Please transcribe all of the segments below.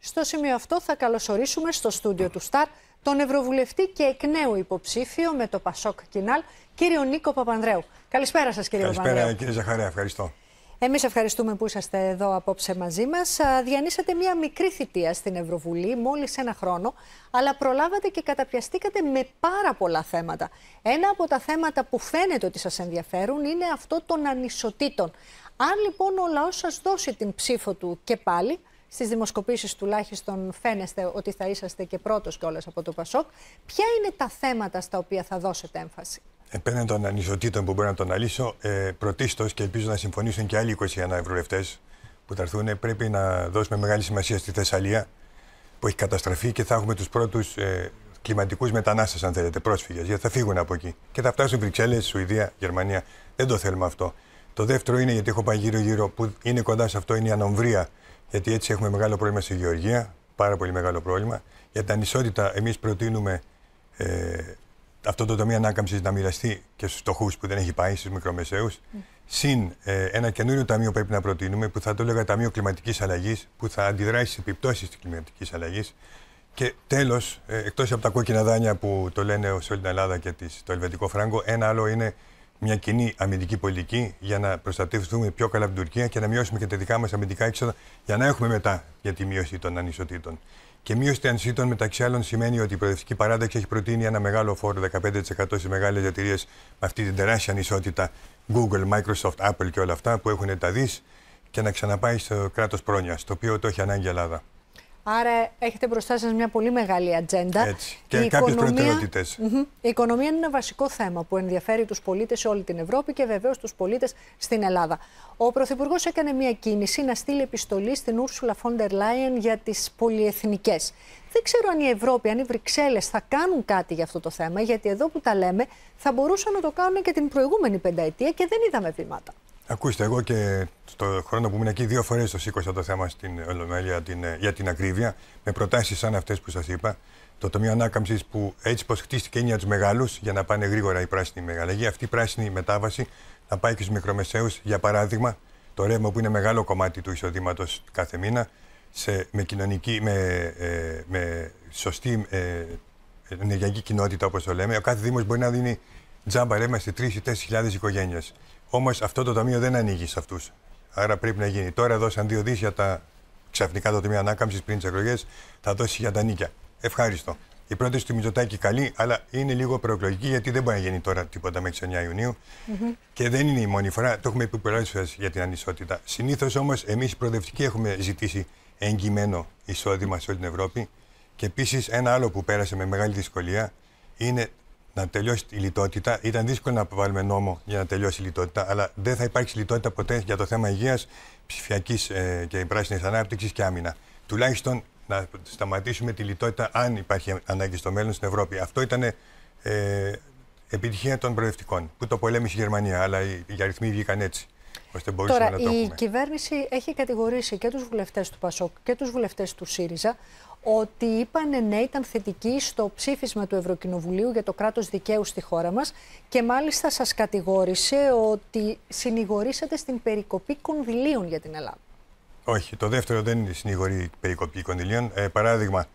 Στο σημείο αυτό θα καλωσορίσουμε στο στούντιο του Σταρ τον Ευρωβουλευτή και εκ νέου υποψήφιο με το Πασόκ Κινάλ, κύριο Νίκο Παπανδρέου. Καλησπέρα σας, κύριε Παπανδρέου. Καλησπέρα, κύριε Ζαχαρέα, ευχαριστώ. Εμείς ευχαριστούμε που είσαστε εδώ απόψε μαζί μας. Διανύσατε μια μικρή θητεία στην Ευρωβουλή, μόλις ένα χρόνο, αλλά προλάβατε και καταπιαστήκατε με πάρα πολλά θέματα. Ένα από τα θέματα που φαίνεται ότι σας ενδιαφέρουν είναι αυτό των ανισοτήτων. Αν λοιπόν ο λαός σας δώσει την ψήφο του και πάλι, στις δημοσκοπήσεις τουλάχιστον φαίνεστε ότι θα είσαστε και πρώτος κιόλας από το Πασόκ, ποια είναι τα θέματα στα οποία θα δώσετε έμφαση? Πέραν των ανισοτήτων που μπορώ να το αναλύσω, πρωτίστως και ελπίζω να συμφωνήσουν και άλλοι 21 ευρωβουλευτές που θα έρθουν, πρέπει να δώσουμε μεγάλη σημασία στη Θεσσαλία που έχει καταστραφεί και θα έχουμε τους πρώτους κλιματικούς μετανάστες, αν θέλετε, πρόσφυγες, γιατί θα φύγουν από εκεί και θα φτάσουν Βρυξέλλες, Σουηδία, Γερμανία. Δεν το θέλουμε αυτό. Το δεύτερο είναι, γιατί έχω πάει γύρω-γύρω, που είναι κοντά σε αυτό, είναι η ανομβρία. Γιατί έτσι έχουμε μεγάλο πρόβλημα στη γεωργία, πάρα πολύ μεγάλο πρόβλημα. Για την ανισότητα, εμείς προτείνουμε αυτό το ταμείο ανάκαμψης να μοιραστεί και στους φτωχούς που δεν έχει πάει, στους μικρομεσαίους. Συν ένα καινούριο ταμείο πρέπει να προτείνουμε, που θα το έλεγα Ταμείο Κλιματικής Αλλαγής, που θα αντιδράσει στις επιπτώσεις της κλιματικής αλλαγής. Και τέλος, εκτός από τα κόκκινα δάνεια που το λένε σε όλη την Ελλάδα και το ελβετικό φράγκο, ένα άλλο είναι μια κοινή αμυντική πολιτική για να προστατευτούμε πιο καλά από την Τουρκία και να μειώσουμε και τα δικά μας αμυντικά έξοδα για να έχουμε μετά για τη μείωση των ανισοτήτων. Και μείωση των ανισοτήτων, μεταξύ άλλων, σημαίνει ότι η Προοδευτική Παράταξη έχει προτείνει ένα μεγάλο φόρο 15% στις μεγάλες εταιρείες με αυτή την τεράστια ανισότητα, Google, Microsoft, Apple και όλα αυτά που έχουν τα δις, και να ξαναπάει στο κράτος πρόνοιας, το οποίο το έχει ανάγκη η Ελλάδα. Άρα έχετε μπροστά σας μια πολύ μεγάλη ατζέντα. Έτσι. Και κάποιες προτεραιότητες. Η οικονομία είναι ένα βασικό θέμα που ενδιαφέρει τους πολίτες σε όλη την Ευρώπη και βεβαίως τους πολίτες στην Ελλάδα. Ο Πρωθυπουργός έκανε μια κίνηση να στείλει επιστολή στην Ursula von der Leyen για τις πολυεθνικές. Δεν ξέρω αν η Ευρώπη, αν οι Βρυξέλλες θα κάνουν κάτι για αυτό το θέμα, γιατί εδώ που τα λέμε θα μπορούσαν να το κάνουν και την προηγούμενη πενταετία και δεν είδαμε βήματα. Ακούστε, εγώ και στο χρόνο που ήμουν εκεί 2 φορές το σήκωσα το θέμα στην Ολομέλεια για την ακρίβεια, με προτάσεις σαν αυτές που σας είπα. Το Ταμείο Ανάκαμψης, που έτσι πως χτίστηκε είναι για τους μεγάλους, για να πάνε γρήγορα η πράσινη μεγαλλαγή. Αυτή η πράσινη μετάβαση να πάει και στους μικρομεσαίους. Για παράδειγμα, το ρεύμα που είναι μεγάλο κομμάτι του εισοδήματος κάθε μήνα, με σωστή ενεργειακή κοινότητα, όπως το λέμε. Ο κάθε Δήμος μπορεί να δίνει τζάμπα ρεύμα σε 3.000 ή 4.000 οικογένειες. Όμως αυτό το ταμείο δεν ανοίγει σε αυτούς. Άρα πρέπει να γίνει. Τώρα δώσαν 2 δις για ξαφνικά το Ταμείο Ανάκαμψης πριν τις εκλογές, θα δώσει για τα νίκια. Ευχάριστο. Η πρόταση του Μητσοτάκη καλή, αλλά είναι λίγο προεκλογική, γιατί δεν μπορεί να γίνει τώρα τίποτα μέχρι τις 9 Ιουνίου. Και δεν είναι η μόνη φορά. Το έχουμε πει πολλές φορές για την ανισότητα. Συνήθως όμως εμείς οι προοδευτικοί έχουμε ζητήσει εγγυημένο εισόδημα σε όλη την Ευρώπη. Και επίσης ένα άλλο που πέρασε με μεγάλη δυσκολία είναι να τελειώσει η λιτότητα. Ήταν δύσκολο να βάλουμε νόμο για να τελειώσει η λιτότητα, αλλά δεν θα υπάρξει λιτότητα ποτέ για το θέμα υγείας, ψηφιακής και πράσινης ανάπτυξης και άμυνα. Τουλάχιστον να σταματήσουμε τη λιτότητα, αν υπάρχει ανάγκη στο μέλλον στην Ευρώπη. Αυτό ήταν επιτυχία των προοδευτικών, που το πολέμησε η Γερμανία, αλλά οι αριθμοί βγήκαν έτσι. Τώρα, η κυβέρνηση έχει κατηγορήσει και τους βουλευτές του Πασόκ και τους βουλευτές του ΣΥΡΙΖΑ ότι είπαν ναι, ήταν θετικοί στο ψήφισμα του Ευρωκοινοβουλίου για το κράτος δικαίου στη χώρα μας και μάλιστα σας κατηγόρησε ότι συνηγορήσατε στην περικοπή κονδυλίων για την Ελλάδα. Όχι, το δεύτερο δεν είναι συνηγορή περικοπή κονδυλίων. Παράδειγμα,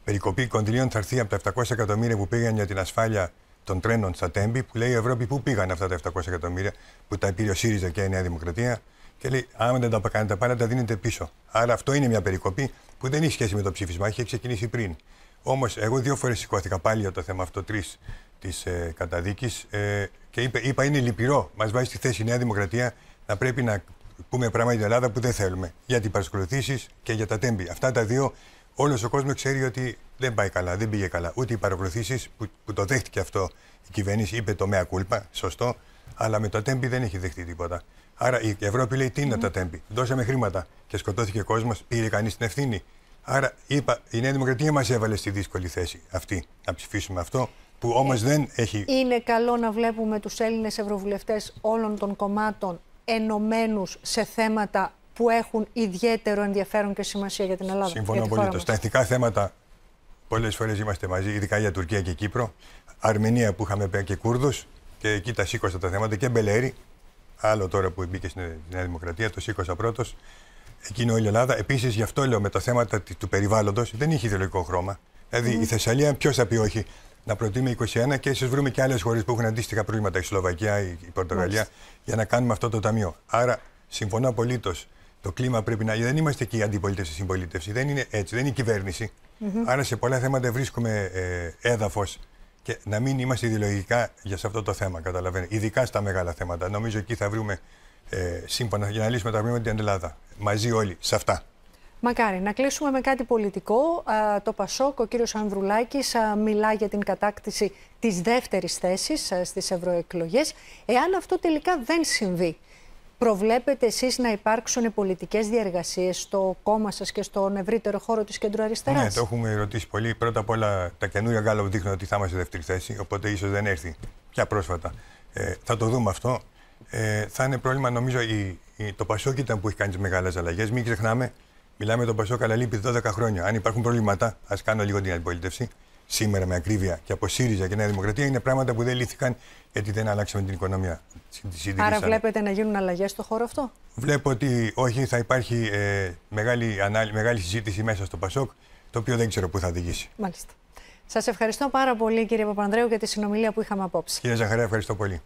περικοπή κονδυλίων θα έρθει από τα 700 εκατομμύρια που πήγαν για την ασφάλεια των τρένων στα Τέμπη, που λέει η Ευρώπη πού πήγαν αυτά τα 700 εκατομμύρια που τα πήρε ο ΣΥΡΙΖΑ και η Νέα Δημοκρατία. Και λέει, άμα δεν τα κάνετε πάντα, τα δίνετε πίσω. Άρα αυτό είναι μια περικοπή που δεν έχει σχέση με το ψήφισμα, έχει ξεκινήσει πριν. Όμως, εγώ 2 φορές σηκώθηκα πάλι για το θέμα αυτό, 3 της καταδίκης, και είπα είναι λυπηρό. Μας βάζει στη θέση η Νέα Δημοκρατία να πρέπει να πούμε πράγματα για την Ελλάδα που δεν θέλουμε. Για τις παρακολουθήσεις και για τα Τέμπη. Αυτά τα δύο, όλος ο κόσμος ξέρει ότι δεν πάει καλά, δεν πήγε καλά. Ούτε οι παρακολουθήσεις που το δέχτηκε αυτό η κυβέρνηση, είπε το mea culpa, σωστό, αλλά με το Τέμπη δεν έχει δεχτεί τίποτα. Άρα η Ευρώπη λέει τι είναι τα Τέμπη. Δώσαμε χρήματα και σκοτώθηκε ο κόσμος, πήρε κανείς την ευθύνη. Άρα είπα, η Νέα Δημοκρατία μας έβαλε στη δύσκολη θέση αυτή να ψηφίσουμε αυτό, που όμως δεν έχει. Είναι καλό να βλέπουμε τους Έλληνες ευρωβουλευτές όλων των κομμάτων ενωμένους σε θέματα που έχουν ιδιαίτερο ενδιαφέρον και σημασία για την Ελλάδα. Συμφωνώ πολύ. Στα εθνικά θέματα πολλές φορές είμαστε μαζί, ειδικά για Τουρκία και Κύπρο. Αρμενία που είχαμε πει και Κούρδους, και εκεί τα σήκωσα τα θέματα, και Μπελέρη. Άλλο τώρα που μπήκε στην Νέα Δημοκρατία, το σήκωσα πρώτος. Εκείνη όλη η Ελλάδα. Επίσης, γι' αυτό λέω με τα θέματα του περιβάλλοντος δεν είχε ιδεολογικό χρώμα. Δηλαδή, η Θεσσαλία, ποιος θα πει όχι να προτείνουμε 21 και ίσως βρούμε και άλλες χώρες που έχουν αντίστοιχα προβλήματα, η Σλοβακία, η Πορτογαλία, για να κάνουμε αυτό το ταμείο. Άρα, συμφωνώ απολύτως. Το κλίμα πρέπει να. Δεν είμαστε εκεί η αντιπολίτευση, συμπολίτευση. Δεν είναι έτσι, δεν είναι η κυβέρνηση. Άρα, σε πολλά θέματα βρίσκουμε έδαφος και να μην είμαστε ιδεολογικά για σε αυτό το θέμα. Καταλαβαίνετε. Ειδικά στα μεγάλα θέματα. Νομίζω εκεί θα βρούμε σύμφωνα για να λύσουμε τα προβλήματα στην Ελλάδα. Μαζί όλοι, σε αυτά. Μακάρι. Να κλείσουμε με κάτι πολιτικό. Το Πασόκ, ο κύριος Ανδρουλάκης, μιλά για την κατάκτηση της δεύτερης θέσης στις ευρωεκλογές. Εάν αυτό τελικά δεν συμβεί, προβλέπετε εσείς να υπάρξουν πολιτικές διαργασίες στο κόμμα σας και στον ευρύτερο χώρο της κεντροαριστεράς? Ναι, το έχουμε ρωτήσει πολύ. Πρώτα απ' όλα, τα καινούργια γκάλωπ δείχνουν ότι θα είμαστε δεύτερη θέση, οπότε ίσως δεν έρθει πια πρόσφατα. Θα το δούμε αυτό. Θα είναι πρόβλημα, νομίζω, το Πασόκ ήταν που έχει κάνει τις μεγάλες αλλαγές. Μην ξεχνάμε, μιλάμε για το Πασόκ, αλλά λείπει 12 χρόνια. Αν υπάρχουν προβλήματα, ας κάνω λίγο την αντιπολίτευση. Σήμερα με ακρίβεια και από ΣΥΡΙΖΑ και Νέα Δημοκρατία είναι πράγματα που δεν λύθηκαν γιατί δεν αλλάξαμε την οικονομία. Άρα βλέπετε να γίνουν αλλαγές στο χώρο αυτό? Βλέπω ότι όχι, θα υπάρχει μεγάλη συζήτηση μέσα στο Πασόκ, το οποίο δεν ξέρω πού θα οδηγήσει. Μάλιστα. Σας ευχαριστώ πάρα πολύ, κύριε Παπανδρέου, για τη συνομιλία που είχαμε απόψε. Κύριε Ζαχαρέα, ευχαριστώ πολύ.